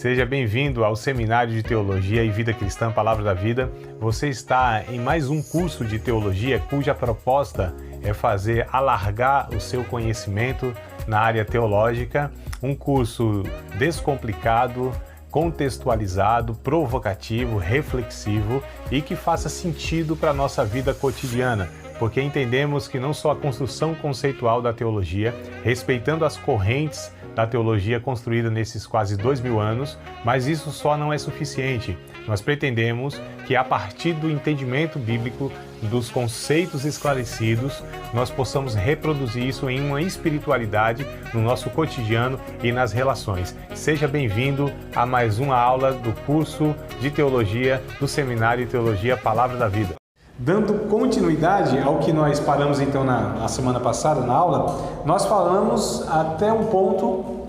Seja bem-vindo ao Seminário de Teologia e Vida Cristã, Palavra da Vida. Você está em mais um curso de teologia cuja proposta é fazer alargar o seu conhecimento na área teológica. Um curso descomplicado, contextualizado, provocativo, reflexivo e que faça sentido para a nossa vida cotidiana, porque entendemos que não só a construção conceitual da teologia, respeitando as correntes da teologia construída nesses quase 2000 anos, mas isso só não é suficiente. Nós pretendemos que a partir do entendimento bíblico, dos conceitos esclarecidos, nós possamos reproduzir isso em uma espiritualidade no nosso cotidiano e nas relações. Seja bem-vindo a mais uma aula do curso de teologia do Seminário de Teologia Palavra da Vida. Dando continuidade ao que nós paramos então na semana passada, na aula, nós falamos até um ponto,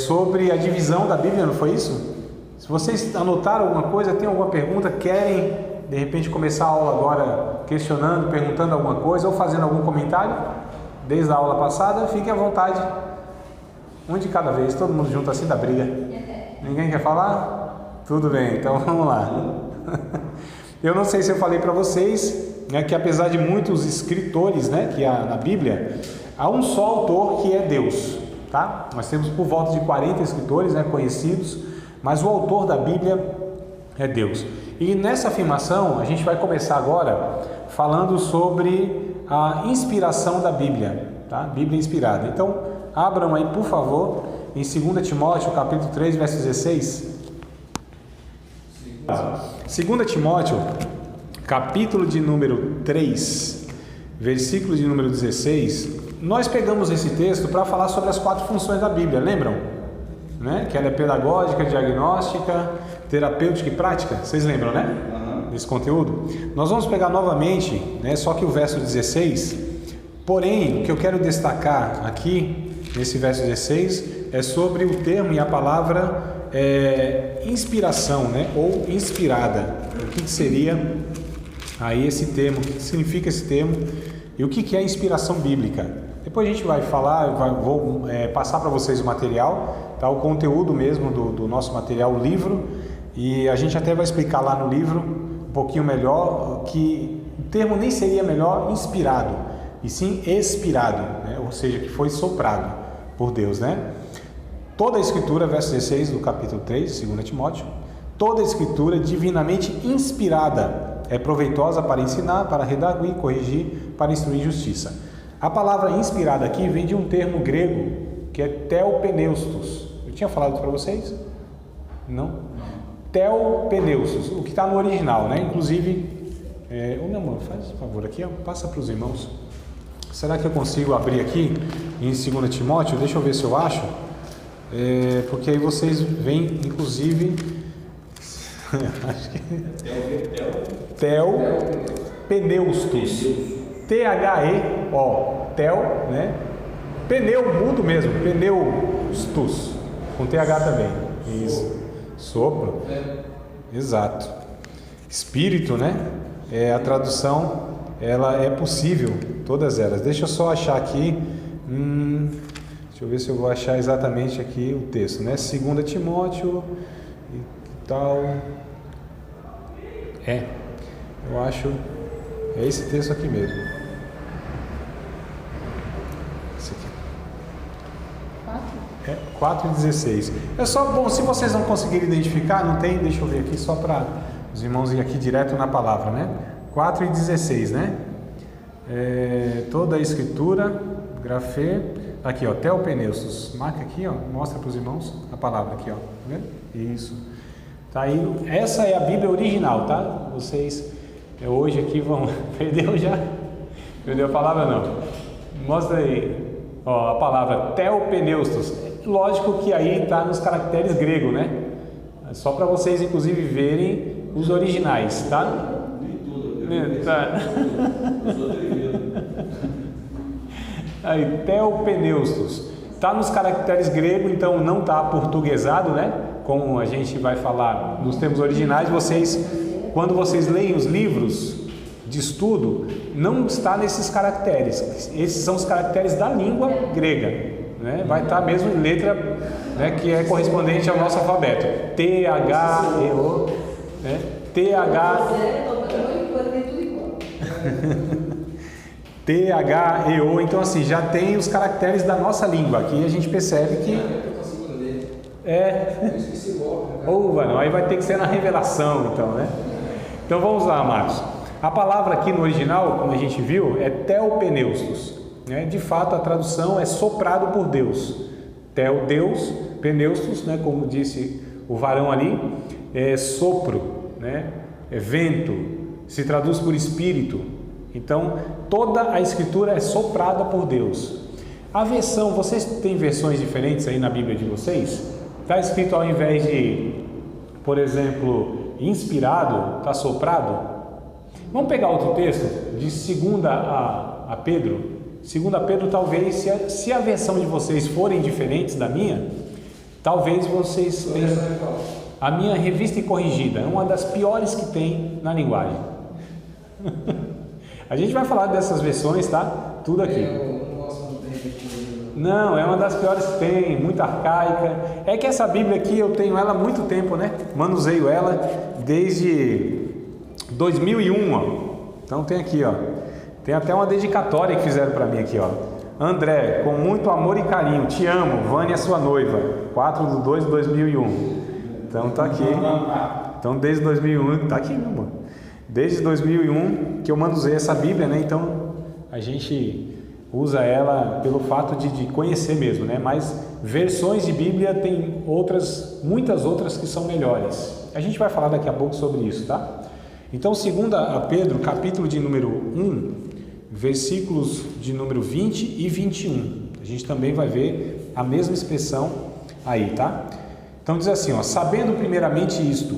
sobre a divisão da Bíblia, não foi isso? Se vocês anotaram alguma coisa, tem alguma pergunta, querem de repente começar a aula agora questionando, perguntando alguma coisa ou fazendo algum comentário desde a aula passada, fiquem à vontade. Um de cada vez, todo mundo junto assim da briga. Ninguém quer falar? Tudo bem, então vamos lá. Eu não sei se eu falei para vocês, que apesar de muitos escritores, que há na Bíblia, há um só autor que é Deus, tá? Nós temos por volta de 40 escritores, conhecidos, mas o autor da Bíblia é Deus. E nessa afirmação, a gente vai começar agora falando sobre a inspiração da Bíblia, tá? Bíblia inspirada. Então, abram aí, por favor, em 2 Timóteo, capítulo 3, verso 16. 2 Timóteo, capítulo de número 3, versículo de número 16, nós pegamos esse texto para falar sobre as 4 funções da Bíblia, lembram? Que ela é pedagógica, diagnóstica, terapêutica e prática, vocês lembram, desse conteúdo? Nós vamos pegar novamente, só que o verso 16, porém, o que eu quero destacar aqui, nesse verso 16, é sobre o termo e a palavra inspiração, ou inspirada. O que seria aí esse termo? O que significa esse termo? E o que é inspiração bíblica? Depois a gente vai falar, vou passar para vocês o material, tá? O conteúdo mesmo do nosso material, o livro, e a gente até vai explicar lá no livro um pouquinho melhor que o termo nem seria melhor inspirado, e sim expirado, ou seja, que foi soprado por Deus, Toda a Escritura, verso 16 do capítulo 3, 2 Timóteo, toda a Escritura divinamente inspirada é proveitosa para ensinar, para redarguir, corrigir, para instruir em justiça. A palavra inspirada aqui vem de um termo grego que é theopneustos. Eu tinha falado para vocês? Não? Theopneustos, o que está no original, Inclusive, meu amor, faz um favor aqui, passa para os irmãos. Será que eu consigo abrir aqui em 2 Timóteo? Deixa eu ver se eu acho. Porque aí vocês veem, inclusive, acho que theopneustos, T-H-E-O, tel, pneu, mudo mesmo, pneustos, com TH também, isso, sopro, exato, espírito, a tradução, ela é possível, todas elas. Deixa eu só achar aqui, deixa eu ver se eu vou achar exatamente aqui o texto, 2 Timóteo e tal. Eu acho, é esse texto aqui mesmo. Esse aqui. 4:16. É só, bom, se vocês não conseguirem identificar, não tem, deixa eu ver aqui só para os irmãos ir aqui direto na palavra, 4:16, toda a Escritura, grafê. Aqui, theopneustos, marca aqui, mostra para os irmãos a palavra aqui, tá vendo? Isso. Tá aí, essa é a Bíblia original, tá? Vocês hoje aqui vão, perdeu já? Perdeu a palavra não? Mostra aí, a palavra theopneustos. Lógico que aí está nos caracteres grego, Só para vocês inclusive verem os originais, tá? Tá. Aí, theopneustos, está nos caracteres grego, então não está portuguesado, como a gente vai falar nos termos originais. Vocês, quando vocês leem os livros de estudo, não está nesses caracteres, esses são os caracteres da língua grega, vai estar mesmo em letra né, que é correspondente ao nosso alfabeto. T-H-E-O, né? T-H-E-O, então assim, já tem os caracteres da nossa língua. Aqui a gente percebe que não, aí vai ter que ser na revelação, então, né? Então vamos lá, amados. A palavra aqui no original, como a gente viu, é theopneustos, né? De fato, a tradução é soprado por Deus. Theo, Deus, pneustos, né? Como disse o varão ali, é sopro, né? É vento, se traduz por espírito. Então, toda a escritura é soprada por Deus. A versão, vocês têm versões diferentes aí na Bíblia de vocês? Está escrito ao invés de, por exemplo, inspirado, está soprado? Vamos pegar outro texto de 2 a Pedro. 2 Pedro, talvez, se a versão de vocês forem diferentes da minha, talvez vocês tenham... A minha revista e corrigida é uma das piores que tem na linguagem. A gente vai falar dessas versões, tá? Tudo aqui. Não, é uma das piores que tem, muito arcaica. É que essa Bíblia aqui eu tenho ela há muito tempo, né? Manuseio ela desde 2001, ó. Então tem aqui, ó. Tem até uma dedicatória que fizeram para mim aqui, ó. André, com muito amor e carinho, te amo, Vânia, sua noiva. 4/2/2001. Então tá aqui. Então desde 2001, tá aqui, meu amor. Desde 2001 que eu manusei essa Bíblia, né? Então a gente usa ela pelo fato de conhecer mesmo, né? Mas versões de Bíblia tem outras, muitas outras que são melhores. A gente vai falar daqui a pouco sobre isso, tá? Então, 2 a Pedro, capítulo de número 1, versículos de número 20 e 21. A gente também vai ver a mesma expressão aí, tá? Então diz assim, ó: sabendo primeiramente isto,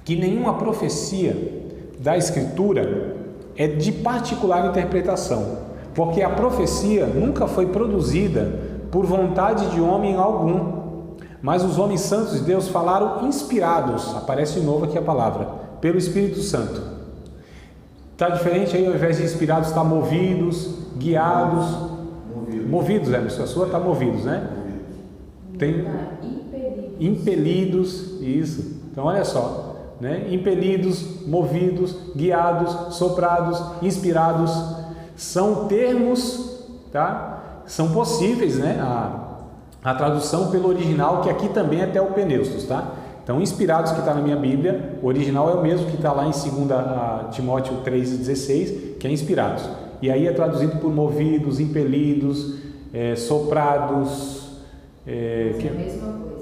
que nenhuma profecia da Escritura é de particular interpretação, porque a profecia nunca foi produzida por vontade de homem algum, mas os homens santos de Deus falaram inspirados, aparece de novo aqui a palavra, pelo Espírito Santo. Está diferente aí, ao invés de inspirados, está movidos, guiados, movidos, a sua está movidos, né? Tem impelidos, isso. Então olha só, né? Impelidos, movidos, guiados, soprados, inspirados, são termos, tá? São possíveis, né? A tradução pelo original, que aqui também é theopneustos, tá? Então, inspirados, que está na minha Bíblia, o original é o mesmo que está lá em 2 Timóteo 3,16, que é inspirados. E aí é traduzido por movidos, impelidos, soprados. É a mesma coisa.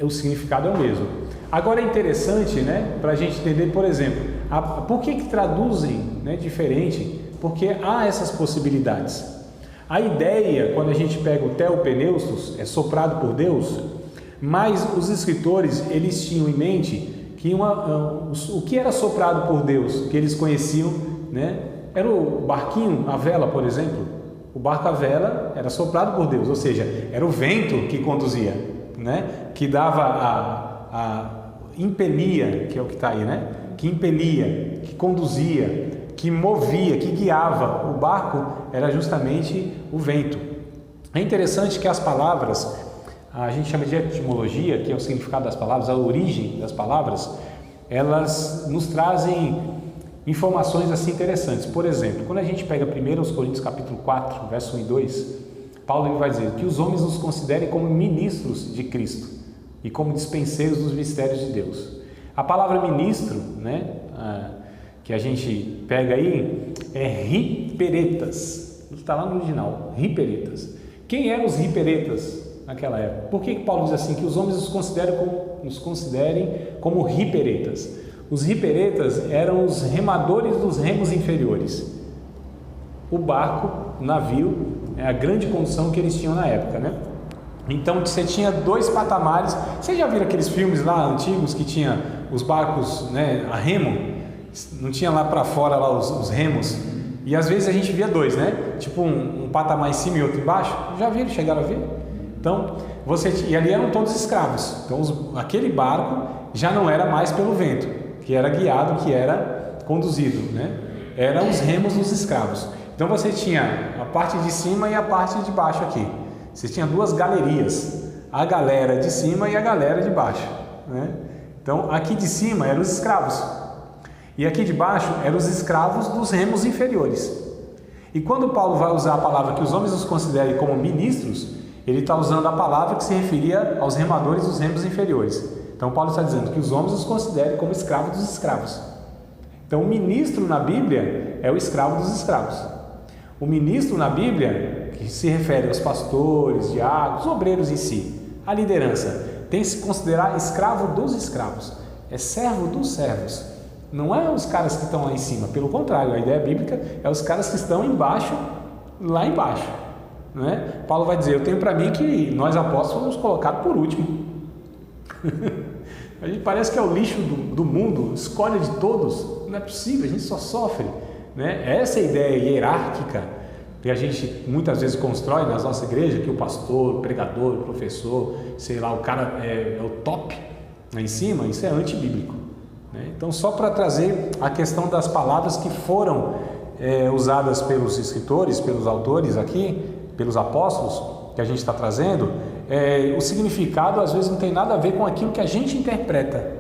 O significado é o mesmo. Agora é interessante, né, para a gente entender, por exemplo, por que traduzem, né, diferente? Porque há essas possibilidades. A ideia, quando a gente pega o theopneustos, é soprado por Deus, mas os escritores, eles tinham em mente que o que era soprado por Deus, que eles conheciam, né, era o barquinho, a vela, por exemplo. O barco a vela era soprado por Deus, ou seja, era o vento que conduzia, né, que dava impelia, que é o que está aí, né, que impelia, que conduzia, que movia, que guiava. O barco era justamente o vento. É interessante que as palavras, a gente chama de etimologia, que é o significado das palavras, a origem das palavras, elas nos trazem informações assim interessantes. Por exemplo, quando a gente pega 1 Coríntios capítulo 4, verso 1 e 2, Paulo vai dizer que os homens nos considerem como ministros de Cristo e como dispenseiros dos mistérios de Deus. A palavra ministro, né, que a gente pega aí, é riperetas. Está lá no original, riperetas. Quem eram os riperetas naquela época? Por que Paulo diz assim, que os homens nos considerem como riperetas? Os riperetas eram os remadores dos remos inferiores. O barco, o navio, é a grande condução que eles tinham na época, né? Então você tinha dois patamares. Vocês já viram aqueles filmes lá antigos que tinha os barcos, né, a remo? Não tinha lá para fora lá os remos? E às vezes a gente via dois, né? Tipo um patamar em cima e outro embaixo. Já viram? Chegaram a ver? Então, e ali eram todos escravos. Então, aquele barco já não era mais pelo vento, que era guiado, que era conduzido, né? Eram os remos dos escravos. Então, você tinha a parte de cima e a parte de baixo aqui. Você tinha duas galerias. a galera de cima e a galera de baixo, né? Então, aqui de cima eram os escravos, e aqui de baixo eram os escravos dos remos inferiores. E quando Paulo vai usar a palavra que os homens os considerem como ministros, ele está usando a palavra que se referia aos remadores dos remos inferiores. Então, Paulo está dizendo que os homens os considerem como escravos dos escravos. Então, o ministro na Bíblia é o escravo dos escravos. O ministro na Bíblia, que se refere aos pastores, diáconos, obreiros em si, a liderança, tem que se considerar escravo dos escravos, é servo dos servos. Não é os caras que estão lá em cima, pelo contrário, a ideia bíblica é os caras que estão embaixo, lá embaixo, né? Paulo vai dizer, eu tenho para mim que nós apóstolos fomos colocados por último. A gente parece que é o lixo do mundo, escolha de todos, não é possível, a gente só sofre, né? Essa ideia hierárquica que a gente muitas vezes constrói nas nossas igrejas, que o pastor, o pregador, o professor, sei lá, o cara é o top lá em cima, isso é antibíblico, né? Então, só para trazer a questão das palavras que foram usadas pelos escritores, pelos autores aqui, pelos apóstolos, que a gente está trazendo, o significado às vezes não tem nada a ver com aquilo que a gente interpreta,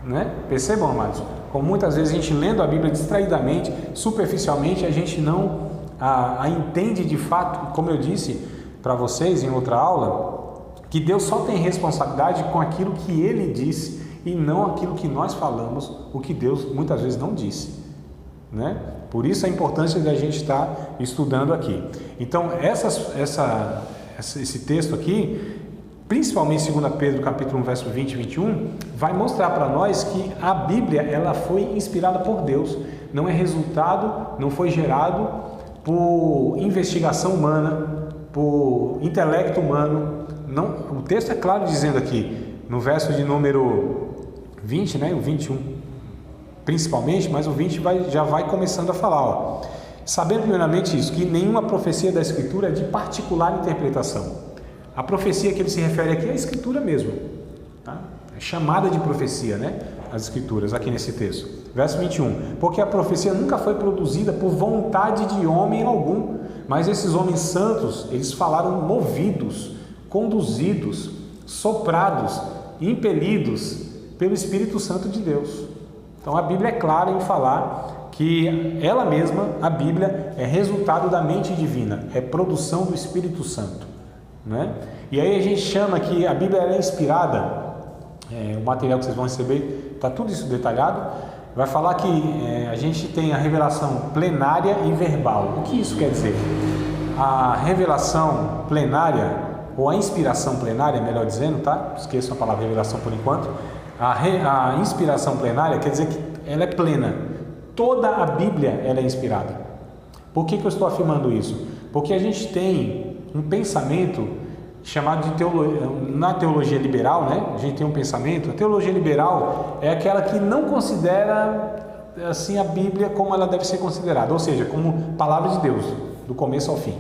né? Percebam, amados, como muitas vezes a gente lendo a Bíblia distraidamente, superficialmente, a gente não a entende de fato, como eu disse para vocês em outra aula, que Deus só tem responsabilidade com aquilo que Ele disse e não aquilo que nós falamos, o que Deus muitas vezes não disse, né? Por isso a importância de a gente estar estudando aqui. Então, esse texto aqui, principalmente 2 Pedro capítulo 1, verso 20 e 21, vai mostrar para nós que a Bíblia ela foi inspirada por Deus, não é resultado, não foi gerado por investigação humana, por intelecto humano. Não, o texto é claro dizendo aqui, no verso de número 20, né, o 21 principalmente, mas o 20 já vai começando a falar, ó. Sabendo primeiramente isso, que nenhuma profecia da Escritura é de particular interpretação. A profecia que ele se refere aqui é a Escritura mesmo, tá? É chamada de profecia, né? As Escrituras, aqui nesse texto. Verso 21. Porque a profecia nunca foi produzida por vontade de homem algum, mas esses homens santos, eles falaram movidos, conduzidos, soprados, impelidos pelo Espírito Santo de Deus. Então a Bíblia é clara em falar que ela mesma, a Bíblia, é resultado da mente divina, é produção do Espírito Santo, né? E aí a gente chama que a Bíblia é inspirada, o material que vocês vão receber, está tudo isso detalhado, vai falar que a gente tem a revelação plenária e verbal. O que isso quer dizer? A revelação plenária, ou a inspiração plenária, melhor dizendo, tá? Esqueçam a palavra revelação por enquanto. A inspiração plenária quer dizer que ela é plena. Toda a Bíblia ela é inspirada. Por que eu estou afirmando isso? Porque a gente tem um pensamento chamado de teologia, na teologia liberal, né? A gente tem um pensamento, a teologia liberal é aquela que não considera assim a Bíblia como ela deve ser considerada, ou seja, como palavra de Deus, do começo ao fim.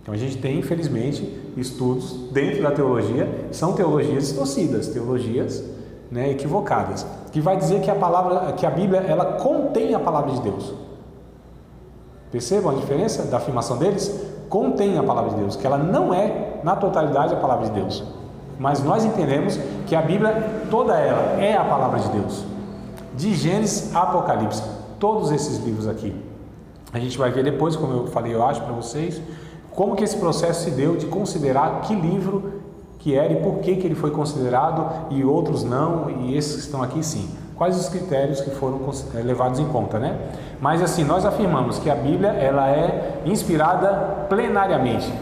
Então a gente tem, infelizmente, estudos dentro da teologia, são teologias distorcidas, teologias, né, equivocadas, que vai dizer que a Bíblia ela contém a palavra de Deus. Percebam a diferença da afirmação deles? Contém a palavra de Deus, que ela não é na totalidade a palavra de Deus, mas nós entendemos que a Bíblia toda ela é a palavra de Deus, de Gênesis a Apocalipse, todos esses livros aqui. A gente vai ver depois, como eu falei, eu acho para vocês, como que esse processo se deu de considerar que livro que era e por que ele foi considerado e outros não, e esses que estão aqui sim. Quais os critérios que foram levados em conta, né? Mas assim, nós afirmamos que a Bíblia ela é inspirada plenamente,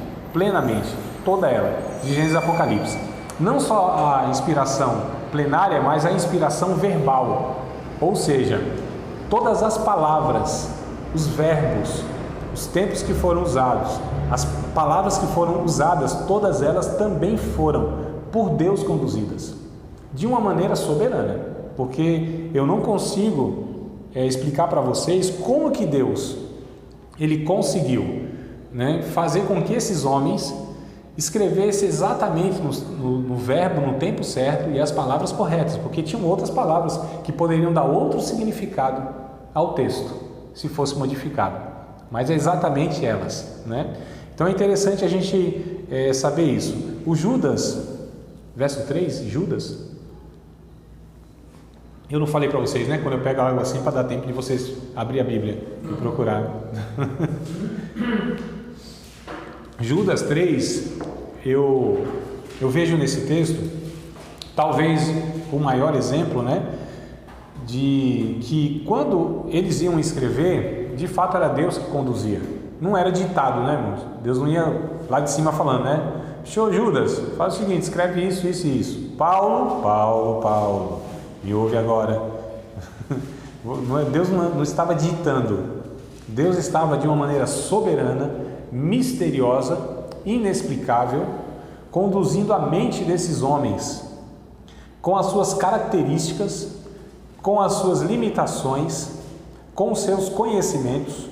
toda ela, de Gênesis a Apocalipse. Não só a inspiração plenária, mas a inspiração verbal, ou seja, todas as palavras, os verbos, os tempos que foram usados, as palavras que foram usadas, todas elas também foram por Deus conduzidas, de uma maneira soberana, porque eu não consigo explicar para vocês como que Deus ele conseguiu, né, fazer com que esses homens escrevessem exatamente no verbo, no tempo certo e as palavras corretas, porque tinham outras palavras que poderiam dar outro significado ao texto, se fosse modificado, mas é exatamente elas, né? Então é interessante a gente saber isso. O Judas, Verso 3, Judas. Eu não falei para vocês, né? Quando eu pego algo assim, para dar tempo de vocês abrir a Bíblia e procurar. Judas 3, eu vejo nesse texto, talvez o maior exemplo, né? De que quando eles iam escrever, de fato era Deus que conduzia. Não era ditado, né, irmãos? Deus não ia lá de cima falando, né? Show, Judas, faz o seguinte, escreve isso, isso e isso. Paulo. Me ouve agora. Deus não estava ditando. Deus estava de uma maneira soberana, misteriosa, inexplicável, conduzindo a mente desses homens, com as suas características, com as suas limitações, com os seus conhecimentos.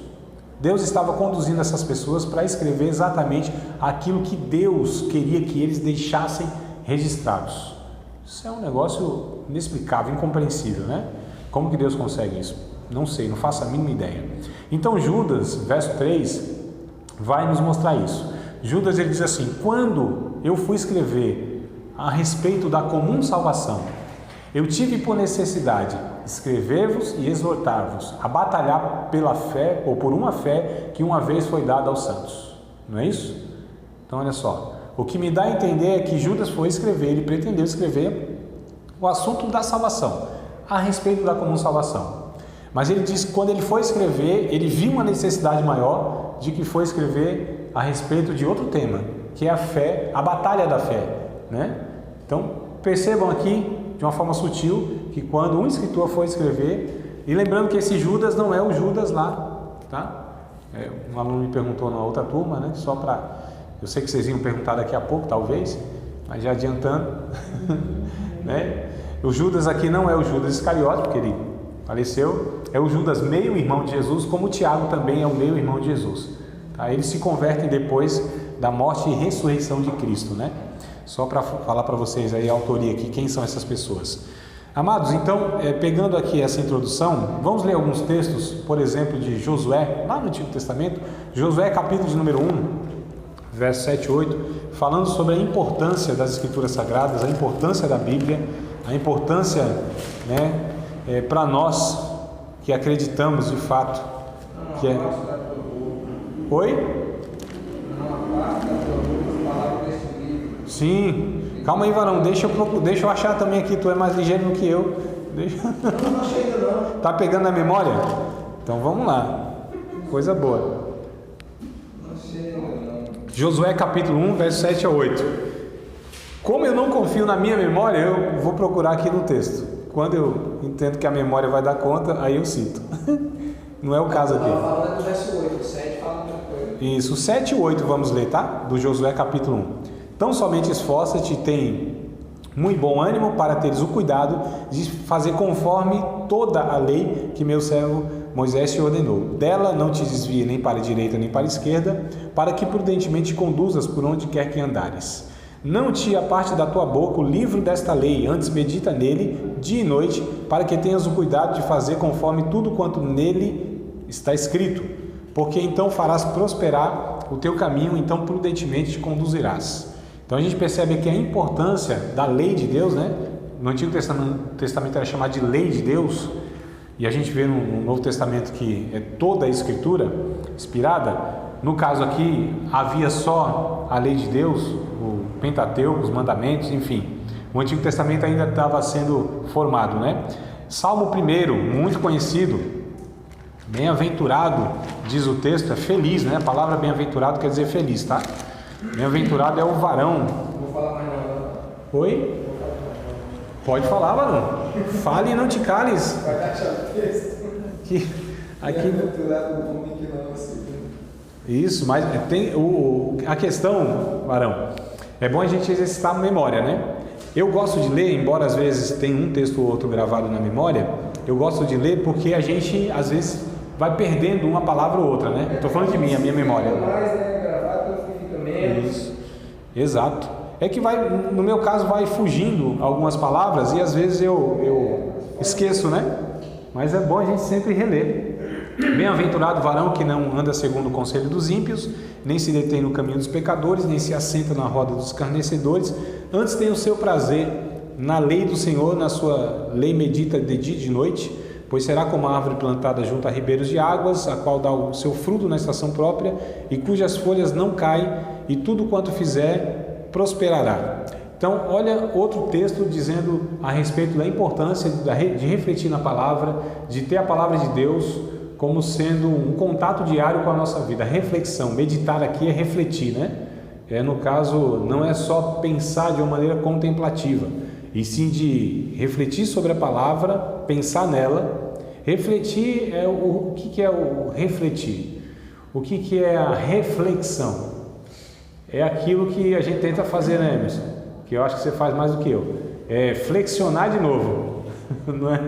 Deus estava conduzindo essas pessoas para escrever exatamente aquilo que Deus queria que eles deixassem registrados. Isso é um negócio inexplicável, incompreensível, né? Como que Deus consegue isso? Não sei, não faço a mínima ideia. Então Judas, verso 3, vai nos mostrar isso. Judas, ele diz assim: quando eu fui escrever a respeito da comum salvação, eu tive por necessidade escrever-vos e exortar-vos a batalhar pela fé, ou por uma fé que uma vez foi dada aos santos. Não é isso? Então olha só, o que me dá a entender é que Judas foi escrever, ele pretendeu escrever o assunto da salvação, a respeito da comum salvação. Mas ele diz que quando ele foi escrever, ele viu uma necessidade maior de que foi escrever a respeito de outro tema, que é a fé, a batalha da fé, né? Então percebam aqui de uma forma sutil que quando um escritor foi escrever, e lembrando que esse Judas não é o Judas lá, tá? Um aluno me perguntou na outra turma, né? Só para, eu sei que vocês iam perguntar daqui a pouco, talvez, mas já adiantando, né? O Judas aqui não é o Judas Iscariote, porque ele faleceu, é o Judas meio irmão de Jesus, como o Tiago também é o meio irmão de Jesus, tá? Eles se convertem depois da morte e ressurreição de Cristo, né? Só para falar para vocês aí a autoria aqui, quem são essas pessoas. Amados, então, pegando aqui essa introdução, vamos ler alguns textos, por exemplo, de Josué, lá no Antigo Testamento, Josué capítulo de número 1, verso 7 e 8, falando sobre a importância das Escrituras Sagradas, a importância da Bíblia, a importância, né, para nós que acreditamos de fato que é... Oi? Sim, calma aí, varão, deixa eu achar também aqui, tu é mais ligeiro do que eu. Eu não achei ainda não. Tá pegando a memória? Então vamos lá, coisa boa. Não achei ainda não. Josué capítulo 1, verso 7 a 8. Como eu não confio na minha memória, eu vou procurar aqui no texto. Quando eu entendo que a memória vai dar conta, aí eu cito. Não é o caso aqui. Falando do verso 8, o 7 fala outra coisa. Isso, o 7 e 8 vamos ler, tá? Do Josué capítulo 1. Então somente esforça-te e tem muito bom ânimo para teres o cuidado de fazer conforme toda a lei que meu servo Moisés te ordenou. Dela não te desvie nem para a direita nem para a esquerda, para que prudentemente conduzas por onde quer que andares. Não te aparte da tua boca o livro desta lei, antes medita nele dia e noite, para que tenhas o cuidado de fazer conforme tudo quanto nele está escrito, porque então farás prosperar o teu caminho, então prudentemente te conduzirás. Então a gente percebe aqui a importância da lei de Deus, né? No Antigo Testamento era chamado de lei de Deus, e a gente vê no Novo Testamento que é toda a Escritura inspirada. No caso aqui, havia só a lei de Deus, o Pentateuco, os mandamentos, enfim. O Antigo Testamento ainda estava sendo formado, né? Salmo 1, muito conhecido, bem-aventurado, diz o texto, é feliz, né? A palavra bem-aventurado quer dizer feliz, tá? Bem-aventurado é o varão. Vou falar mais não. Oi? Pode falar, varão. Fale e não te cales. Vai achar o texto. Aqui... Bem-aventurado o homem que não se... Isso, mas tem a questão, varão, é bom a gente exercitar a memória, né? Eu gosto de ler, embora às vezes tenha um texto ou outro gravado na memória, eu gosto de ler porque a gente às vezes vai perdendo uma palavra ou outra, né? Estou falando de mim, a minha memória. Isso, exato. É que vai, no meu caso, vai fugindo algumas palavras e às vezes eu esqueço, né? Mas é bom a gente sempre reler. Bem-aventurado o varão que não anda segundo o conselho dos ímpios, nem se detém no caminho dos pecadores, nem se assenta na roda dos escarnecedores, Antes tem o seu prazer na lei do Senhor, na sua lei medita de dia e de noite, pois será como a árvore plantada junto a ribeiros de águas, a qual dá o seu fruto na estação própria, e cujas folhas não caem, e tudo quanto fizer prosperará. Então, olha outro texto dizendo a respeito da importância de refletir na palavra, de ter a palavra de Deus como sendo um contato diário com a nossa vida. Reflexão, meditar aqui é refletir, né? No caso, não é só pensar de uma maneira contemplativa, e sim de refletir sobre a palavra, pensar nela. Refletir é o que é o refletir? O que é a reflexão? É aquilo que a gente tenta fazer, né, Emerson? Que eu acho que você faz mais do que eu. É flexionar de novo. Não é?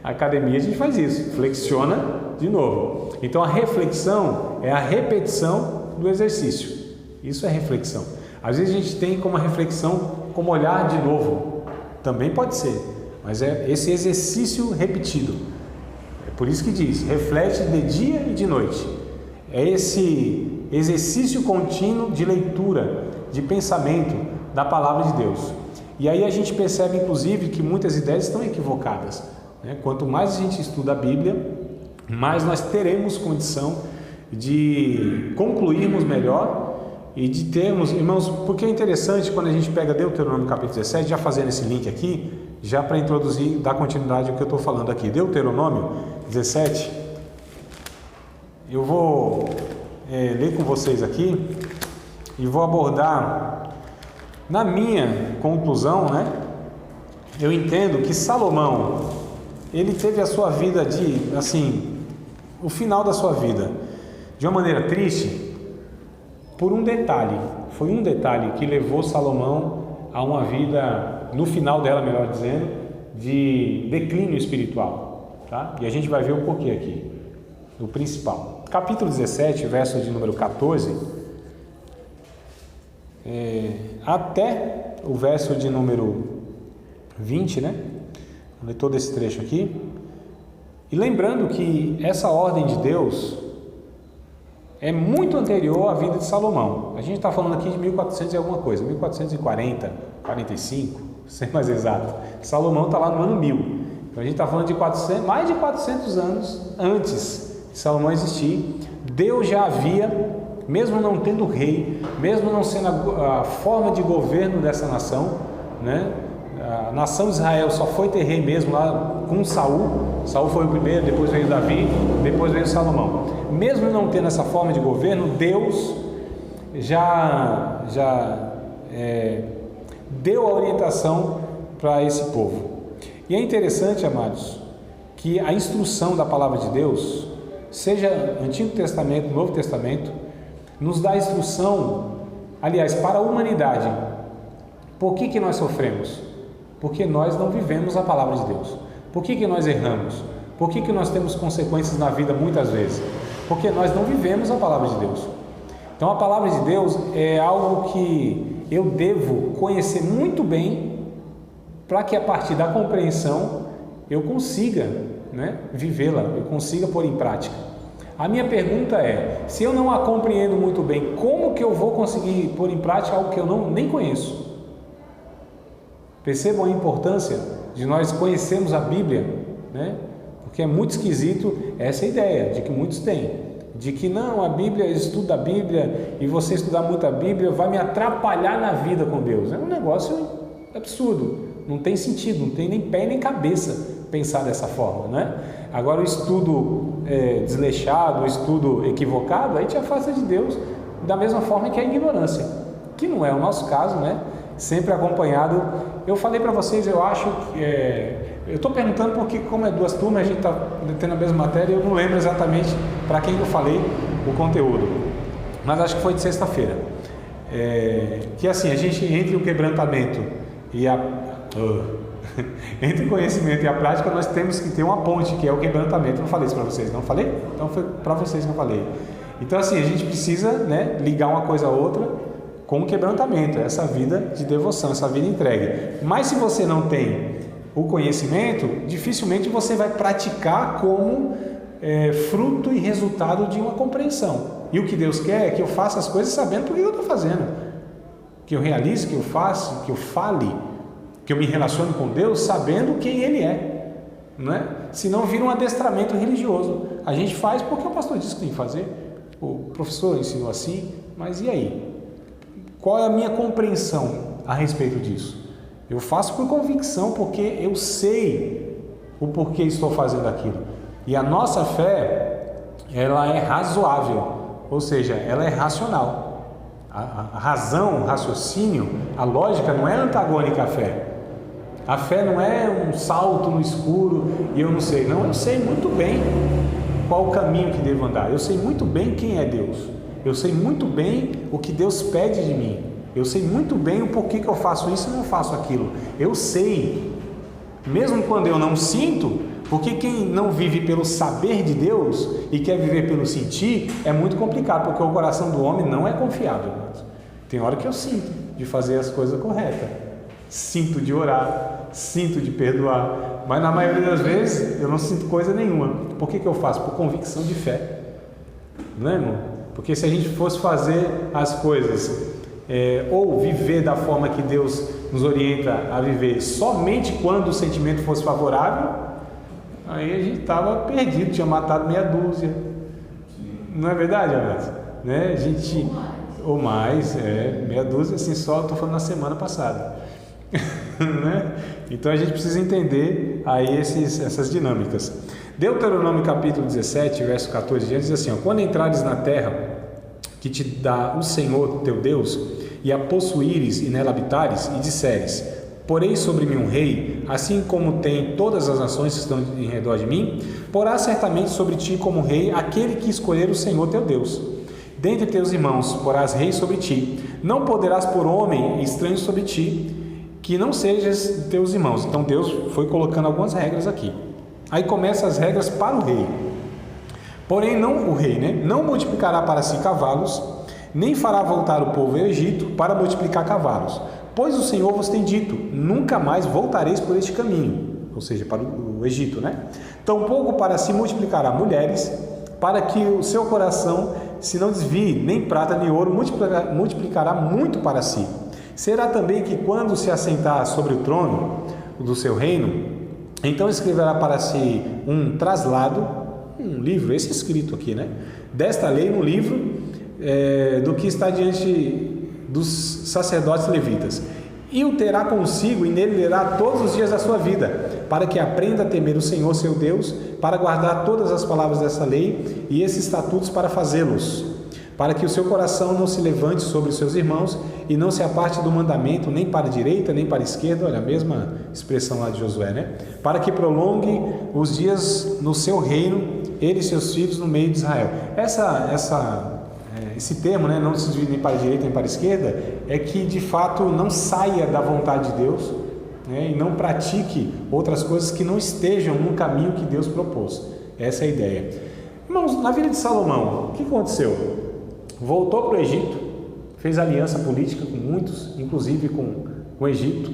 A academia a gente faz isso, flexiona de novo. Então a reflexão é a repetição do exercício. Isso é reflexão. Às vezes a gente tem como reflexão como olhar de novo. Também pode ser, mas é esse exercício repetido. É por isso que diz, reflete de dia e de noite. É esse exercício contínuo de leitura, de pensamento da palavra de Deus. E aí a gente percebe, inclusive, que muitas ideias estão equivocadas, né? Quanto mais a gente estuda a Bíblia, mais nós teremos condição de concluirmos melhor e de termos, irmãos, porque é interessante quando a gente pega Deuteronômio capítulo 17, já fazendo esse link aqui, já para introduzir, dar continuidade ao que eu estou falando aqui. Deuteronômio 17, eu vou ler com vocês aqui e vou abordar. Na minha conclusão, né, eu entendo que Salomão, ele teve a sua vida o final da sua vida, de uma maneira triste, por um detalhe. Foi um detalhe que levou Salomão a uma vida, no final dela, melhor dizendo, de declínio espiritual, tá? E a gente vai ver o porquê aqui, o principal. Capítulo 17, verso de número 14... até o verso de número 20, né? Vou ler todo esse trecho aqui. E lembrando que essa ordem de Deus é muito anterior à vida de Salomão. A gente está falando aqui de 1400 e alguma coisa, 1440, 45, ser mais exato. Salomão está lá no ano 1000. Então a gente está falando de mais de 400 anos antes de Salomão existir. Deus já havia, mesmo não tendo rei, mesmo não sendo a forma de governo dessa nação, né? A nação de Israel só foi ter rei mesmo lá com Saul. Saul foi o primeiro, depois veio Davi, depois veio Salomão. Mesmo não tendo essa forma de governo, Deus já deu a orientação para esse povo. E é interessante, amados, que a instrução da palavra de Deus, seja Antigo Testamento, Novo Testamento, nos dá instrução, aliás, para a humanidade. Por que nós sofremos? Porque nós não vivemos a palavra de Deus. Por que nós erramos? Por que nós temos consequências na vida muitas vezes? Porque nós não vivemos a palavra de Deus. Então a palavra de Deus é algo que eu devo conhecer muito bem, para que a partir da compreensão eu consiga, né, vivê-la, eu consiga pôr em prática. A minha pergunta é, se eu não a compreendo muito bem, como que eu vou conseguir pôr em prática algo que eu nem conheço? Percebam a importância de nós conhecermos a Bíblia, né? Porque é muito esquisito essa ideia de que muitos têm, de que não, a Bíblia, estuda a Bíblia e você estudar muito a Bíblia vai me atrapalhar na vida com Deus. É um negócio absurdo, não tem sentido, não tem nem pé nem cabeça pensar dessa forma, né? Agora o estudo desleixado, o estudo equivocado, aí te afasta de Deus da mesma forma que a ignorância, que não é o nosso caso, né? Sempre acompanhado. Eu falei para vocês, eu acho que eu estou perguntando porque como é duas turmas, a gente está tendo a mesma matéria, eu não lembro exatamente para quem eu falei o conteúdo, mas acho que foi de sexta-feira, que assim, a gente entre o quebrantamento e entre o conhecimento e a prática, nós temos que ter uma ponte, que é o quebrantamento. Eu não falei isso para vocês, não falei? Então foi para vocês que eu falei. Então assim, a gente precisa, né, ligar uma coisa a outra com o quebrantamento, essa vida de devoção, essa vida entregue. Mas se você não tem o conhecimento, dificilmente você vai praticar como fruto e resultado de uma compreensão. E o que Deus quer é que eu faça as coisas sabendo por que eu estou fazendo. que eu realize, que eu faça, que eu fale, que eu me relacione com Deus sabendo quem Ele é, não é? Senão vira um adestramento religioso. A gente faz porque o pastor disse que tem que fazer, o professor ensinou assim, mas e aí? Qual é a minha compreensão a respeito disso? Eu faço por convicção, porque eu sei o porquê estou fazendo aquilo. E a nossa fé, ela é razoável, ou seja, ela é racional. A razão, o raciocínio, a lógica não é antagônica à fé. A fé não é um salto no escuro e eu não sei. Não, eu sei muito bem qual o caminho que devo andar. Eu sei muito bem quem é Deus. Eu sei muito bem o que Deus pede de mim. Eu sei muito bem o porquê que eu faço isso e não faço aquilo. Eu sei. Mesmo quando eu não sinto, porque quem não vive pelo saber de Deus e quer viver pelo sentir, é muito complicado, porque o coração do homem não é confiável. Tem hora que eu sinto de fazer as coisas corretas, sinto de orar, sinto de perdoar, mas na maioria das vezes eu não sinto coisa nenhuma. Por que eu faço? Por convicção de fé, não é, irmão? Porque se a gente fosse fazer as coisas ou viver da forma que Deus nos orienta a viver somente quando o sentimento fosse favorável, aí a gente estava perdido, tinha matado meia dúzia. Não é verdade, amados? Né? A gente, ou mais, meia dúzia, assim, só estou falando na semana passada. Né? Então a gente precisa entender aí essas dinâmicas. Deuteronômio capítulo 17, verso 14 diz assim, ó, quando entrares na terra que te dá o Senhor teu Deus, e a possuíres e nela habitares, e disseres, porei sobre mim um rei, assim como tem todas as nações que estão em redor de mim, porá certamente sobre ti como rei aquele que escolher o Senhor teu Deus. Dentre teus irmãos porás rei sobre ti, não poderás pôr homem estranho sobre ti, que não sejas teus irmãos. Então Deus foi colocando algumas regras aqui. Aí começam as regras para o rei. Porém, não o rei, né? Não multiplicará para si cavalos, nem fará voltar o povo ao Egito para multiplicar cavalos. Pois o Senhor vos tem dito, nunca mais voltareis por este caminho, ou seja, para o Egito, né? Tampouco para si multiplicará mulheres, para que o seu coração se não desvie, nem prata nem ouro, multiplicará muito para si. Será também que quando se assentar sobre o trono do seu reino, então escreverá para si um traslado, um livro, esse escrito aqui, né? Desta lei no livro do que está diante dos sacerdotes levitas, e o terá consigo, e nele lerá todos os dias da sua vida, para que aprenda a temer o Senhor seu Deus, para guardar todas as palavras dessa lei e esses estatutos para fazê-los, para que o seu coração não se levante sobre os seus irmãos e não se aparte do mandamento, nem para a direita, nem para a esquerda, olha a mesma expressão lá de Josué, né? Para que prolongue os dias no seu reino, ele e seus filhos no meio de Israel. Esse termo, né, não se desvie nem para a direita nem para a esquerda, é que de fato não saia da vontade de Deus, né, e não pratique outras coisas que não estejam no caminho que Deus propôs. Essa é a ideia. Irmãos, na vida de Salomão, o que aconteceu? Voltou para o Egito, fez aliança política com muitos, inclusive com o Egito,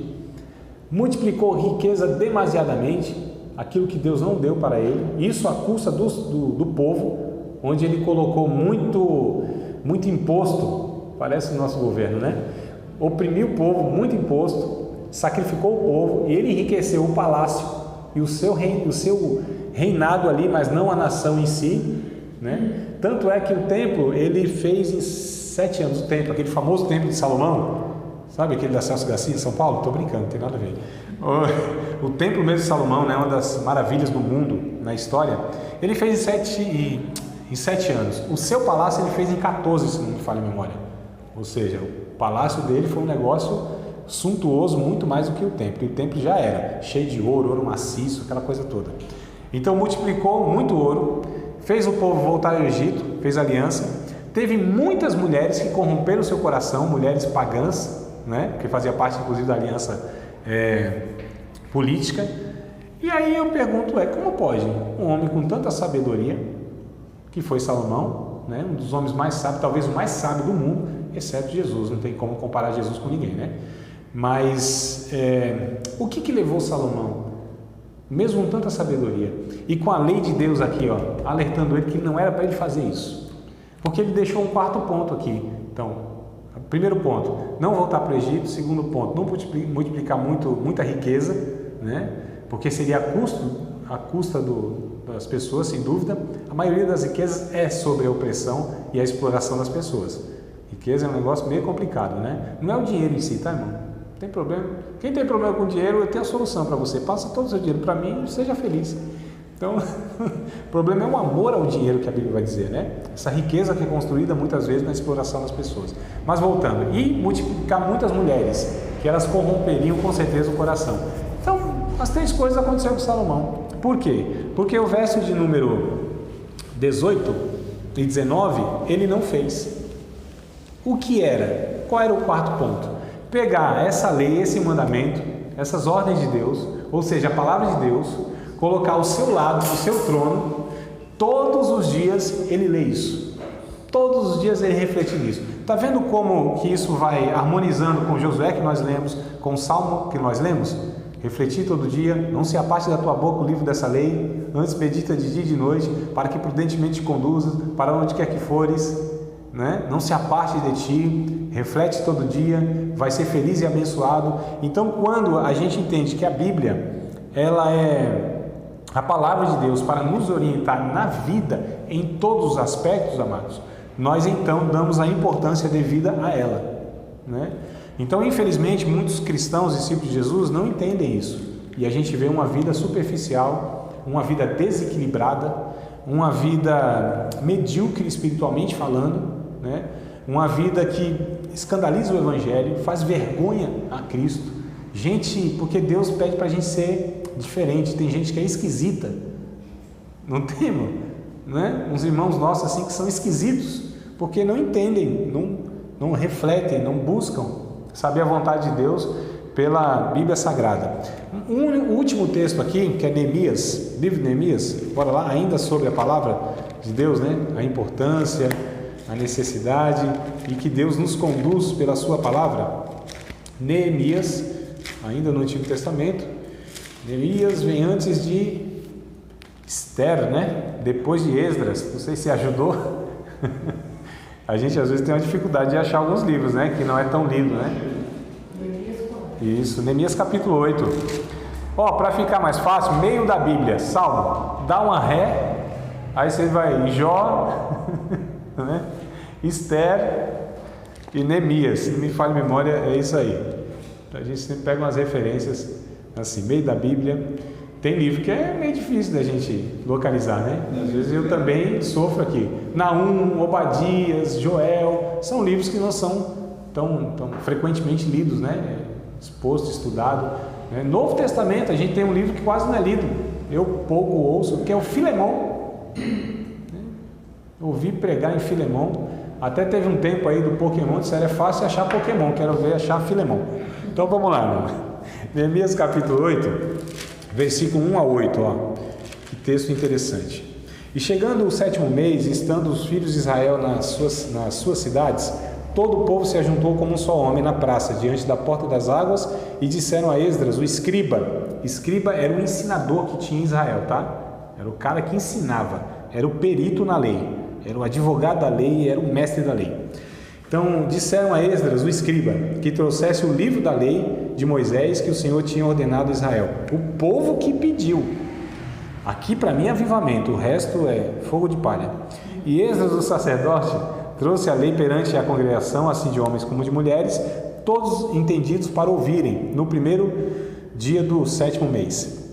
multiplicou riqueza demasiadamente, aquilo que Deus não deu para ele, isso à custa do povo, onde ele colocou muito imposto, parece o nosso governo, né? Oprimiu o povo, muito imposto, sacrificou o povo, e ele enriqueceu o palácio e o seu reinado ali, mas não a nação em si, né? Tanto é que o templo ele fez em 7 anos, o templo, aquele famoso templo de Salomão, sabe aquele da Celso Garcia em São Paulo? Estou brincando, não tem nada a ver. O templo mesmo de Salomão, né, uma das maravilhas do mundo na história, ele fez em 7 anos. O seu palácio ele fez em 14, se não me falha a memória. Ou seja, o palácio dele foi um negócio suntuoso, muito mais do que o templo. E o templo já era cheio de ouro maciço, aquela coisa toda. Então multiplicou muito ouro, fez o povo voltar ao Egito, fez aliança. Teve muitas mulheres que corromperam o seu coração, mulheres pagãs, né, que fazia parte inclusive da aliança política. E aí eu pergunto, como pode um homem com tanta sabedoria, que foi Salomão, né, um dos homens mais sábios, talvez o mais sábio do mundo, exceto Jesus, não tem como comparar Jesus com ninguém, né? Mas o que levou Salomão, mesmo com tanta sabedoria, e com a lei de Deus aqui, ó, alertando ele que não era para ele fazer isso? Porque ele deixou um quarto ponto aqui. Então, Primeiro ponto, não voltar para o Egito. Segundo ponto, não multiplicar muita riqueza, né? Porque seria a custa das pessoas, sem dúvida. A maioria das riquezas é sobre a opressão e a exploração das pessoas. Riqueza é um negócio meio complicado, né? Não é o dinheiro em si, tá, irmão? Não tem problema. Quem tem problema com dinheiro, eu tenho a solução para você. Passa todo o seu dinheiro para mim e seja feliz. Então, o problema é o amor ao dinheiro, que a Bíblia vai dizer, né? Essa riqueza que é construída muitas vezes na exploração das pessoas. Mas voltando, e multiplicar muitas mulheres, que elas corromperiam com certeza o coração. Então, as 3 coisas aconteceram com Salomão. Por quê? Porque o verso de número 18 e 19, ele não fez. O que era? Qual era o 4º ponto? Pegar essa lei, esse mandamento, essas ordens de Deus, ou seja, a palavra de Deus, colocar ao seu lado, no seu trono, todos os dias ele lê isso. Todos os dias ele reflete nisso. Está vendo como que isso vai harmonizando com Josué que nós lemos, com o Salmo que nós lemos? Refletir todo dia, não se aparte da tua boca o livro dessa lei, antes medita de dia e de noite, para que prudentemente te conduzas, para onde quer que fores, né? Não se aparte de ti, reflete todo dia, vai ser feliz e abençoado. Então, quando a gente entende que a Bíblia, ela é a palavra de Deus para nos orientar na vida, em todos os aspectos, amados, nós então damos a importância devida a ela, né? Então, infelizmente, muitos cristãos, discípulos de Jesus, não entendem isso. E a gente vê uma vida superficial, uma vida desequilibrada, uma vida medíocre espiritualmente falando, né? Uma vida que escandaliza o Evangelho, faz vergonha a Cristo. Gente, porque Deus pede para a gente ser diferente. Tem gente que é esquisita, não tem, irmão? Né? Uns irmãos nossos assim que são esquisitos, porque não entendem, não refletem, não buscam saber a vontade de Deus pela Bíblia Sagrada. O último texto aqui, que é Neemias, livro de Neemias, bora lá, ainda sobre a palavra de Deus, né? A importância, a necessidade e que Deus nos conduz pela sua palavra. Neemias, ainda no Antigo Testamento. Neemias vem antes de Esther, né? Depois de Esdras. Não sei se ajudou. A gente às vezes tem uma dificuldade de achar alguns livros, né? Que não é tão lido, né? Isso, Neemias capítulo 8. Ó, para ficar mais fácil, meio da Bíblia, Salmo, dá uma ré, aí você vai em Jó, né? Esther e Neemias. Se não me falha a memória, é isso aí. A gente sempre pega umas referências assim, meio da Bíblia. Tem livro que é meio difícil da gente localizar, né? Às vezes eu também sofro aqui. Naum, Obadias, Joel, são livros que não são tão frequentemente lidos, né? Exposto, estudado. Né? Novo Testamento, a gente tem um livro que quase não é lido. Eu pouco ouço, que é o Filemão. Ouvi pregar em Filemão. Até teve um tempo aí do Pokémon, disseram é fácil achar Pokémon, quero ver achar Filemão. Então vamos lá, irmão. Neemias capítulo 8, versículo 1 a 8, ó. Que texto interessante. E chegando o 7º mês, estando os filhos de Israel nas suas cidades, todo o povo se ajuntou como um só homem na praça, diante da porta das águas, e disseram a Esdras, o escriba. Escriba era o ensinador que tinha em Israel, tá? Era o cara que ensinava, era o perito na lei, era o advogado da lei, era o mestre da lei. Então, disseram a Esdras, o escriba, que trouxesse o livro da lei de Moisés que o Senhor tinha ordenado a Israel. O povo que pediu. Aqui para mim é avivamento, o resto é fogo de palha. E Esdras, o sacerdote, trouxe a lei perante a congregação, assim de homens como de mulheres, todos entendidos para ouvirem, no primeiro dia do 7º mês.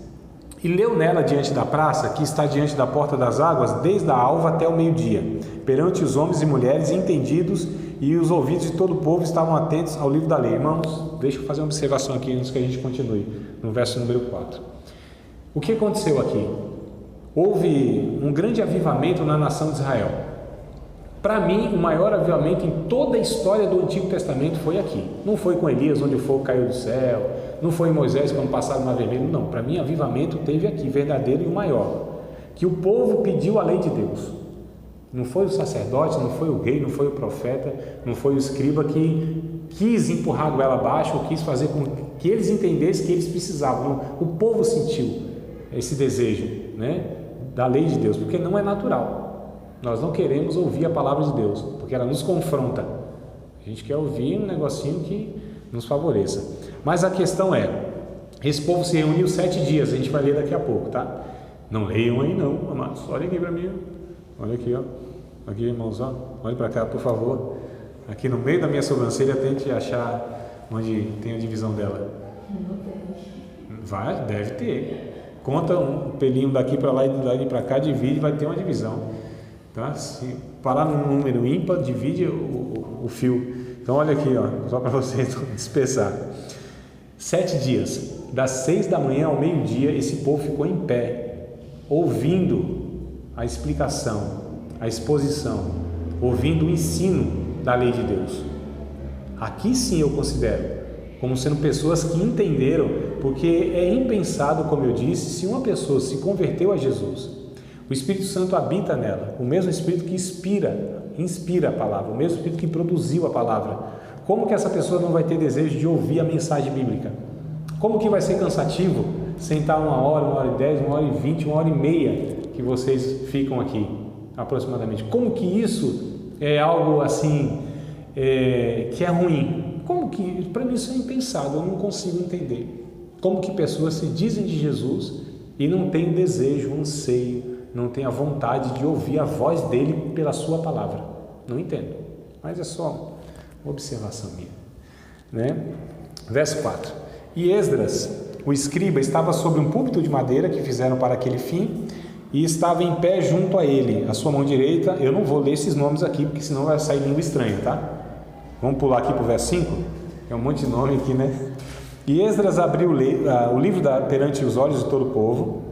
E leu nela diante da praça, que está diante da porta das águas, desde a alva até o meio-dia, perante os homens e mulheres entendidos, e os ouvidos de todo o povo estavam atentos ao livro da lei. Irmãos, deixa eu fazer uma observação aqui antes que a gente continue, no verso número 4. O que aconteceu aqui? Houve um grande avivamento na nação de Israel. Para mim, o maior avivamento em toda a história do Antigo Testamento foi aqui. Não foi com Elias, onde o fogo caiu do céu, não foi em Moisés, quando passaram no Mar Vermelho, não. Para mim, avivamento teve aqui, verdadeiro e o maior. Que o povo pediu a lei de Deus. Não foi o sacerdote, não foi o rei, não foi o profeta, não foi o escriba que quis empurrar a goela abaixo ou quis fazer com que eles entendessem que eles precisavam. Não. O povo sentiu esse desejo, né, da lei de Deus, porque não é natural. Nós não queremos ouvir a palavra de Deus, porque ela nos confronta. A gente quer ouvir um negocinho que nos favoreça. Mas a questão é, esse povo se reuniu 7 dias, a gente vai ler daqui a pouco, tá? Não leiam aí não, amados. Olha aqui para mim. Olha aqui, ó. Aqui, irmãos, ó. Olha para cá, por favor. Aqui no meio da minha sobrancelha, tente achar onde tem a divisão dela. Vai, deve ter. Conta um pelinho daqui para lá e dali para cá, divide, vai ter uma divisão. Tá? Se parar num número ímpar, divide o fio. Então olha aqui, ó, só para vocês dispersar. 7 dias, das 6 da manhã ao meio-dia, esse povo ficou em pé, ouvindo a explicação, a exposição, ouvindo o ensino da lei de Deus. Aqui sim eu considero como sendo pessoas que entenderam, porque é impensado, como eu disse, se uma pessoa se converteu a Jesus, o Espírito Santo habita nela, o mesmo Espírito que inspira a palavra, o mesmo Espírito que produziu a palavra. Como que essa pessoa não vai ter desejo de ouvir a mensagem bíblica? Como que vai ser cansativo sentar 1 hora, 1h10, 1h20, 1h30 que vocês ficam aqui, aproximadamente? Como que isso é algo assim, que é ruim? Como que, para mim isso é impensado, eu não consigo entender. Como que pessoas se dizem de Jesus e não têm desejo, anseio, não têm a vontade de ouvir a voz dele pela sua palavra? Não entendo, mas é só uma observação minha, né? Verso 4. E Esdras, o escriba, estava sobre um púlpito de madeira que fizeram para aquele fim e estava em pé junto a ele, a sua mão direita. Eu não vou ler esses nomes aqui, porque senão vai sair língua estranha, tá? Vamos pular aqui para o verso 5, é um monte de nome aqui, né? E Esdras abriu o livro perante os olhos de todo o povo,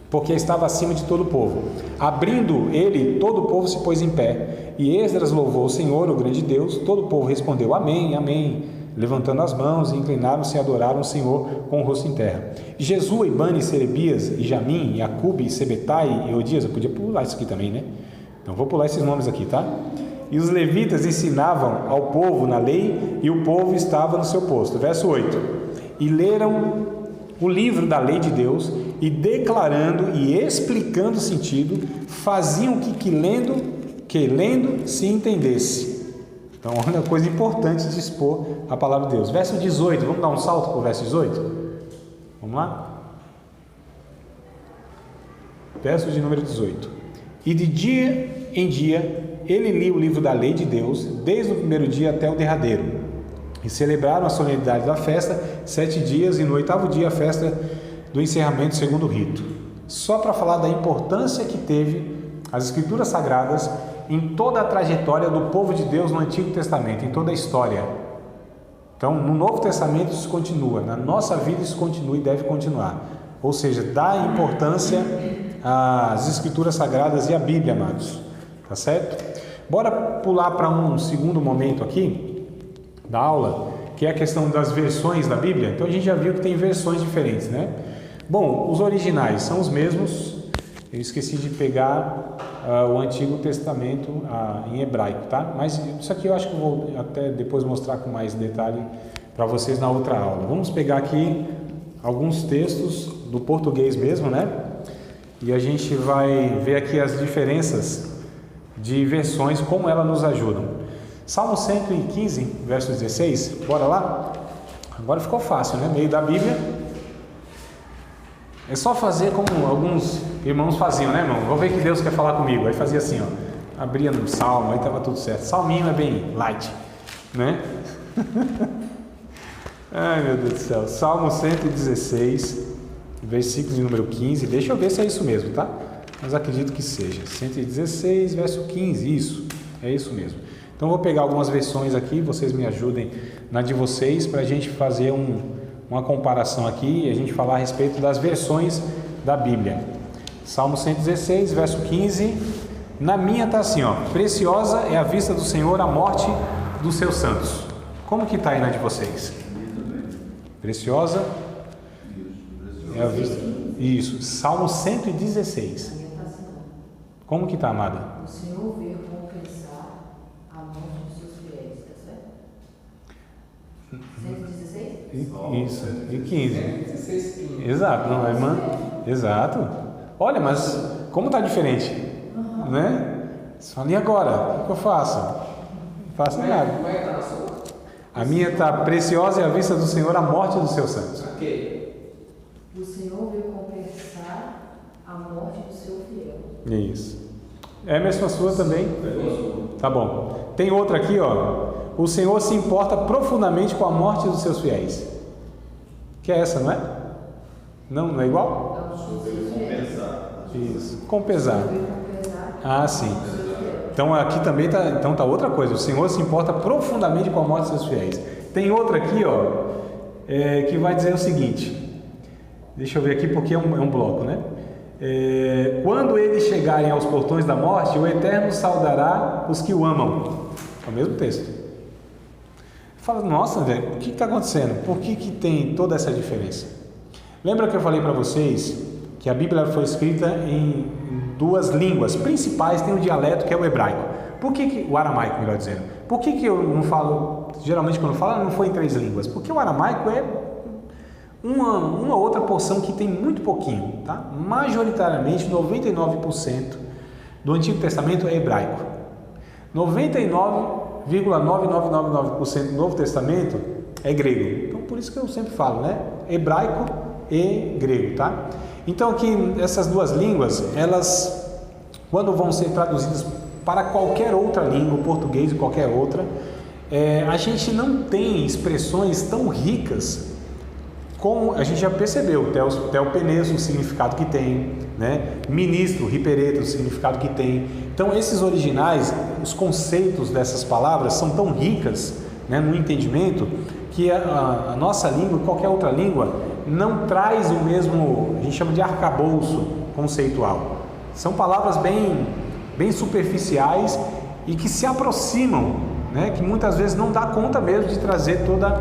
porque estava acima de todo o povo. Abrindo ele, todo o povo se pôs em pé. E Esdras louvou o Senhor, o grande Deus. Todo o povo respondeu, amém, amém, levantando as mãos, e inclinaram-se e adoraram o Senhor com o rosto em terra. E Jesua, e Bani, Serebias, e Jamim, e Acube, e Sebetai, e Odias, eu podia pular isso aqui também, né? Então vou pular esses nomes aqui, tá? E os levitas ensinavam ao povo na lei, e o povo estava no seu posto. Verso 8. E leram o livro da lei de Deus, e declarando e explicando o sentido, faziam que lendo se entendesse. Então, olha, coisa importante de expor a palavra de Deus. Verso 18, vamos dar um salto para o verso 18? Vamos lá? Verso de número 18. E de dia em dia ele lia o livro da lei de Deus, desde o primeiro dia até o derradeiro. E celebraram a solenidade da festa 7 dias, e no 8º dia a festa do encerramento segundo o rito. Só para falar da importância que teve as Escrituras Sagradas em toda a trajetória do povo de Deus no Antigo Testamento, em toda a história. Então, no Novo Testamento isso continua, na nossa vida isso continua e deve continuar. Ou seja, dá importância às Escrituras Sagradas e à Bíblia, amados. Tá certo? Bora pular para um segundo momento aqui da aula, que é a questão das versões da Bíblia. Então a gente já viu que tem versões diferentes, né? Bom, os originais são os mesmos. Eu esqueci de pegar o Antigo Testamento em hebraico, tá? Mas isso aqui eu acho que eu vou até depois mostrar com mais detalhe para vocês na outra aula. Vamos pegar aqui alguns textos do português mesmo, né? E a gente vai ver aqui as diferenças de versões, como elas nos ajudam. Salmo 115, verso 16, bora lá? Agora ficou fácil, né? Meio da Bíblia. É só fazer como alguns irmãos faziam, né, irmão? Vou ver que Deus quer falar comigo. Aí fazia assim, ó. Abria no Salmo, aí estava tudo certo. Salminho é bem light, né? Ai, meu Deus do céu. Salmo 116, versículo de número 15. Deixa eu ver se é isso mesmo, tá? Mas acredito que seja. 116, verso 15. Isso, é isso mesmo. Então vou pegar algumas versões aqui, vocês me ajudem na de vocês, para a gente fazer uma comparação aqui e a gente falar a respeito das versões da Bíblia. Salmo 116, verso 15. Na minha está assim, ó. Preciosa é a vista do Senhor a morte dos seus santos. Como que está aí na de vocês? Preciosa é a vista. Isso, Salmo 116. Como que está, amada? O Senhor veio compensar a morte dos seus fiéis, tá certo? 116? Isso, e 15. 116, 15. Exato, não, irmã? Exato. Olha, mas como está diferente? Né? Só ali agora, o que eu faço? Não faço nada. Como é que está na sua? A minha está preciosa é a vista do Senhor a morte dos seus santos. Ok. O Senhor veio compensar a morte do seu fiel. Isso. Emerson, a sua também? Tá bom. Tem outra aqui, ó. O Senhor se importa profundamente com a morte dos seus fiéis. Que é essa, não é? Não é igual? Isso. Com pesar. Ah, sim. Então aqui também tá outra coisa. O Senhor se importa profundamente com a morte dos seus fiéis. Tem outra aqui, ó, que vai dizer o seguinte. Deixa eu ver aqui porque é um bloco, né? Quando eles chegarem aos portões da morte, o Eterno saudará os que o amam. É o mesmo texto. Fala, nossa, André, o que está acontecendo? Por que tem toda essa diferença? Lembra que eu falei para vocês que a Bíblia foi escrita em duas línguas principais, tem o dialeto que é o hebraico. Por que o aramaico, melhor dizendo? Por que eu não falo, geralmente quando eu falo, não foi em 3 línguas? Porque o aramaico é uma outra porção que tem muito pouquinho, tá? Majoritariamente 99% do Antigo Testamento é hebraico. 99,9999% do Novo Testamento é grego. Então por isso que eu sempre falo, né? Hebraico e grego, tá? Então aqui essas duas línguas, elas quando vão ser traduzidas para qualquer outra língua, português e qualquer outra, a gente não tem expressões tão ricas como a gente já percebeu. Teopeneso, o significado que tem, né? Ministro, ripereto, o significado que tem. Então esses originais, os conceitos dessas palavras são tão ricas, né, no entendimento, que a nossa língua, qualquer outra língua, não traz o mesmo, a gente chama de arcabouço conceitual. São palavras bem superficiais e que se aproximam, né, que muitas vezes não dá conta mesmo de trazer toda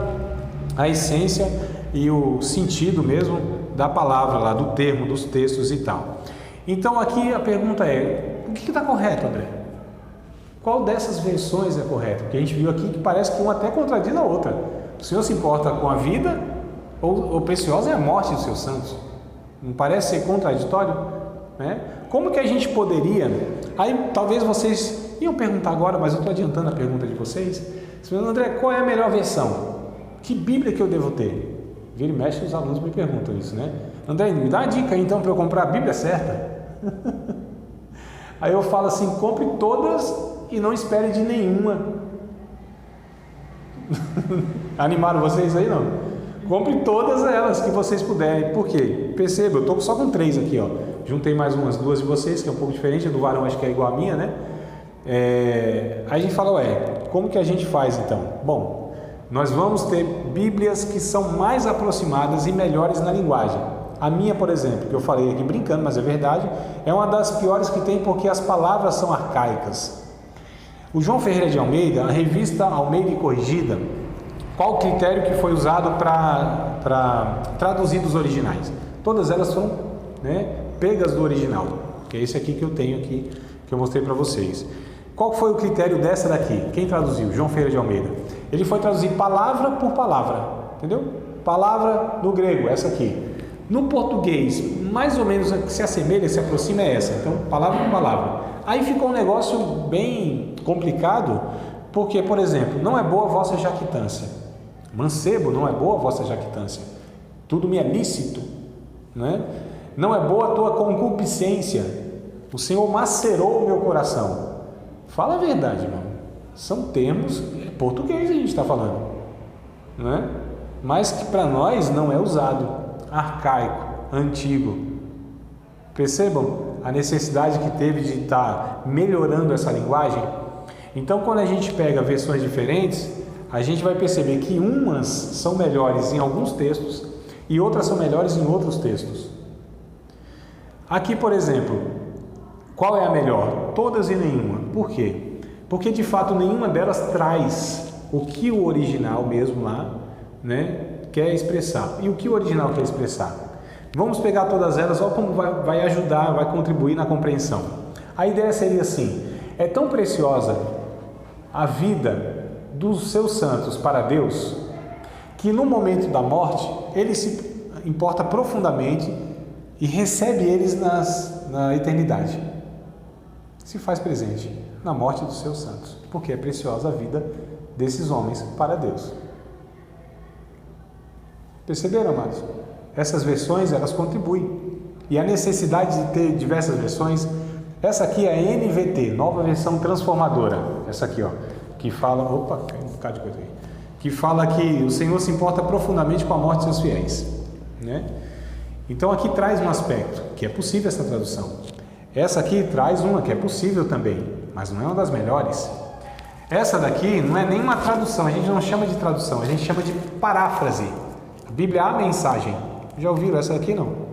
a essência e o sentido mesmo da palavra lá, do termo, dos textos e tal. Então aqui a pergunta é, o que está correto, André? Qual dessas versões é correta? Porque a gente viu aqui que parece que uma até contradiz a outra. O Senhor se importa com a vida ou preciosa é a morte dos seus santos? Não parece ser contraditório? Né? Como que a gente poderia... Aí talvez vocês iam perguntar agora, mas eu estou adiantando a pergunta de vocês. André, qual é a melhor versão? Que Bíblia que eu devo ter? Vira e mexe, os alunos me perguntam isso, né? André, me dá uma dica aí, então para eu comprar a Bíblia certa. Aí eu falo assim, compre todas e não espere de nenhuma. Animaram vocês aí, não? Compre todas elas que vocês puderem. Por quê? Perceba, eu estou só com 3 aqui, ó. Juntei mais umas 2 de vocês, que é um pouco diferente. A do varão acho que é igual a minha, né? Aí a gente fala, como que a gente faz então? Bom, nós vamos ter Bíblias que são mais aproximadas e melhores na linguagem. A minha, por exemplo, que eu falei aqui brincando, mas é verdade, é uma das piores que tem porque as palavras são arcaicas. O João Ferreira de Almeida, a revista Almeida e Corrigida, qual o critério que foi usado para traduzir dos originais? Todas elas foram, né, pegas do original, que é esse aqui que eu tenho aqui, que eu mostrei para vocês. Qual foi o critério dessa daqui? Quem traduziu? João Ferreira de Almeida. Ele foi traduzir palavra por palavra, entendeu? Palavra do grego, essa aqui. No português, mais ou menos a que se assemelha, se aproxima é essa. Então, palavra por palavra. Aí ficou um negócio bem complicado, porque, por exemplo, não é boa a vossa jactância. Mancebo, não é boa a vossa jactância. Tudo me é lícito, né? Não é boa a tua concupiscência. O Senhor macerou o meu coração. Fala a verdade, irmão. São termos português a gente está falando, né? Mas que para nós não é usado, arcaico, antigo. Percebam a necessidade que teve de estar melhorando essa linguagem? Então, quando a gente pega versões diferentes, a gente vai perceber que umas são melhores em alguns textos e outras são melhores em outros textos. Aqui, por exemplo, qual é a melhor? Todas e nenhuma. Por quê? Porque de fato nenhuma delas traz o que o original mesmo lá, né, quer expressar. E o que o original quer expressar? Vamos pegar todas elas, olha como vai ajudar, vai contribuir na compreensão. A ideia seria assim: é tão preciosa a vida dos seus santos para Deus, que no momento da morte, Ele se importa profundamente e recebe eles na eternidade. Se faz presente na morte dos seus santos, porque é preciosa a vida desses homens para Deus. Perceberam, amados? Essas versões, elas contribuem. E a necessidade de ter diversas versões, essa aqui é a NVT, Nova Versão Transformadora. Essa aqui, ó, que fala, opa, caiu um bocado de coisa aí. Que fala que o Senhor se importa profundamente com a morte de seus fiéis, né? Então aqui traz um aspecto, que é possível essa tradução. Essa aqui traz uma que é possível também, mas não é uma das melhores. Essa daqui não é nem uma tradução, a gente não chama de tradução, a gente chama de paráfrase. A Bíblia é a mensagem. Já ouviram essa daqui, não?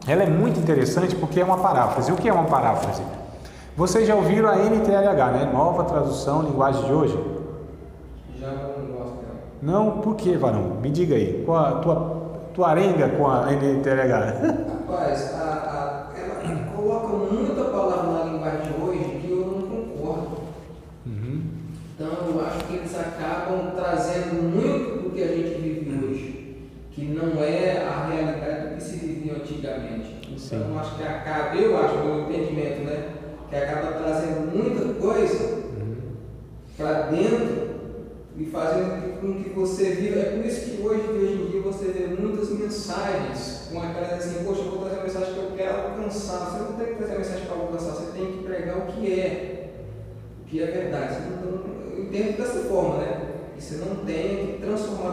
Ela é muito interessante porque é uma paráfrase. O que é uma paráfrase? Vocês já ouviram a NTLH, né? Nova Tradução Linguagem de Hoje? Já não gosto dela. Não? Por que, varão? Me diga aí. Qual a tua arenga com a NTLH? Rapaz, ela coloca muita palavra na linguagem de hoje que eu não concordo. Então eu acho que eles acabam trazendo muito do que a gente vive hoje, que não é a realidade do que se vivia antigamente. Sim. Então eu acho que acaba, meu entendimento, né? Que acaba trazendo muita coisa para dentro e fazendo com que você viva. É por isso que hoje em dia você vê muitas mensagens com aquelas assim, poxa, eu vou trazer a mensagem que eu quero alcançar. Você não tem que trazer a mensagem para alcançar, você tem que pregar o que é verdade. Eu entendo dessa forma, né? Que você não tem que transformar